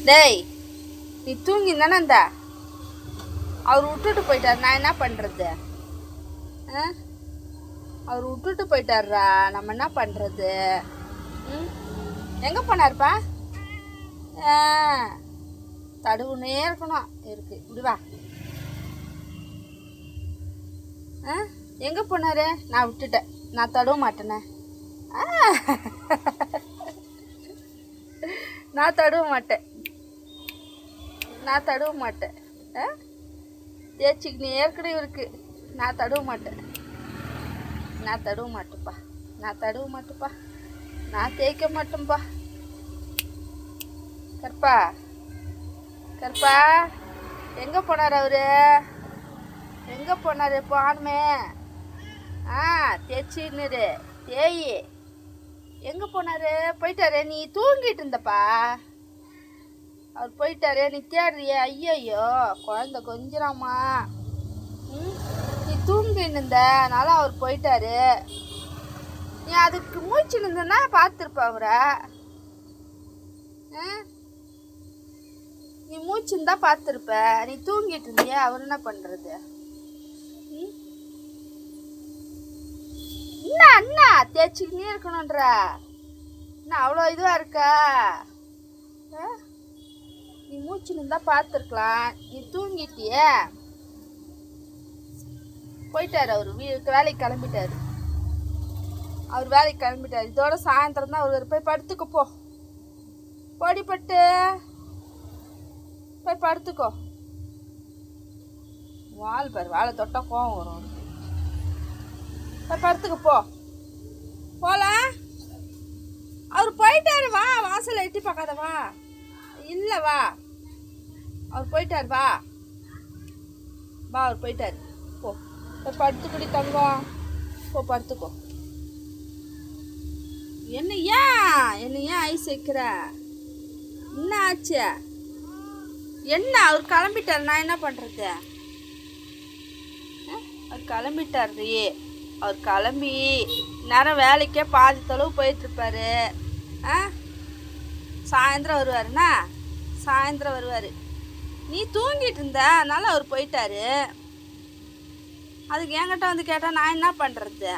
டேய், நீ தூங்கி தானே இருந்தா? அவர் விட்டுட்டு போயிட்டார், நான் என்ன பண்ணுறது? அவர் விட்டுட்டு போயிட்டார்ரா, நம்ம என்ன பண்ணுறது? எங்கே போனார்ப்பா? தடுவுனே இருக்கணும் இருக்கு. இப்படி வா. எங்கே போனார்? நான் விட்டுட்டேன், நான் தடுவ மாட்டேனே. நான் தடுவ மாட்டேன், நான் தடுவ மாட்டேன். தேய்ச்சிக்கினே ஏற்கனவே இருக்கு. நான் தடுவ மாட்டேன், நான் தடுவ மாட்டேப்பா, நான் தடுவ மாட்டேப்பா, நான் தேய்க்க மாட்டேன்ப்பா. கற்பா, கற்பா, எங்கே போனார் அவரு? எங்கே போனார்? பானுமே தேய்ச்சின்னு தேய். எங்கே போனார்? போயிட்டாரு. நீ தூங்கிட்டு இருந்தப்பா, அவர் போயிட்டாரு. நீ தேடுறிய? ஐயோ, குழந்த கொஞ்சிராமா. நீ தூங்கிட்டு இருந்த, அதனால அவர் போயிட்டாரு. நீ அதுக்கு மூச்சு இருந்தன்னா பார்த்துருப்ப அவரை. நீ மூச்சுருந்தா பார்த்துருப்ப. நீ தூங்கிட்டு இருந்திய, அவர் என்ன பண்ணுறது? என்ன அண்ணா தேய்ச்சிக்கினே இருக்கணுன்ற என்ன அவ்வளோ இதுவாக இருக்கா? நீ மூச்சுன்னு இருந்தா பார்த்துருக்கலாம். நீ தூங்கிட்டிய. போயிட்டார் அவர் வேலைக்கு கிளம்பிட்டாரு. அவர் வேலைக்கு கிளம்பிட்டார். இதோட சாயந்தரம் தான் அவர் போய் படுத்துக்க போ. பொடிப்பட்டு போய் படுத்துக்கோ. வால் பாரு, வாழை தொட்டா கோவம் வரும். போய் படுத்துக்க போ. போல அவர் போயிட்டாரு. வா, வாசலை எட்டி பார்க்காத. வா. இல்லை வா, அவர் போயிட்டார். வா வா, அவர் போயிட்டார். போ, போய் படுத்துக்கடி தங்கம். போ படுத்துக்கோ. என்ன ஏன் ஐஸ் வைக்கிற? என்ன ஆச்சு? என்ன அவர் கிளம்பிட்டார், நான் என்ன பண்ணுறது? அவர் கிளம்பிட்டார்ரி. அவர் கிளம்பி நேரம் வேலைக்கே பாதி தொலைவு போயிட்டுருப்பாரு. சாயந்தரம் வருவாருண்ணா, சாயந்தரம் வருவார். நீ தூங்கிட்டு இருந்த, அதனால அவர் போயிட்டாரு. அதுக்கு என்கிட்ட வந்து கேட்டால் நான் என்ன பண்ணுறது?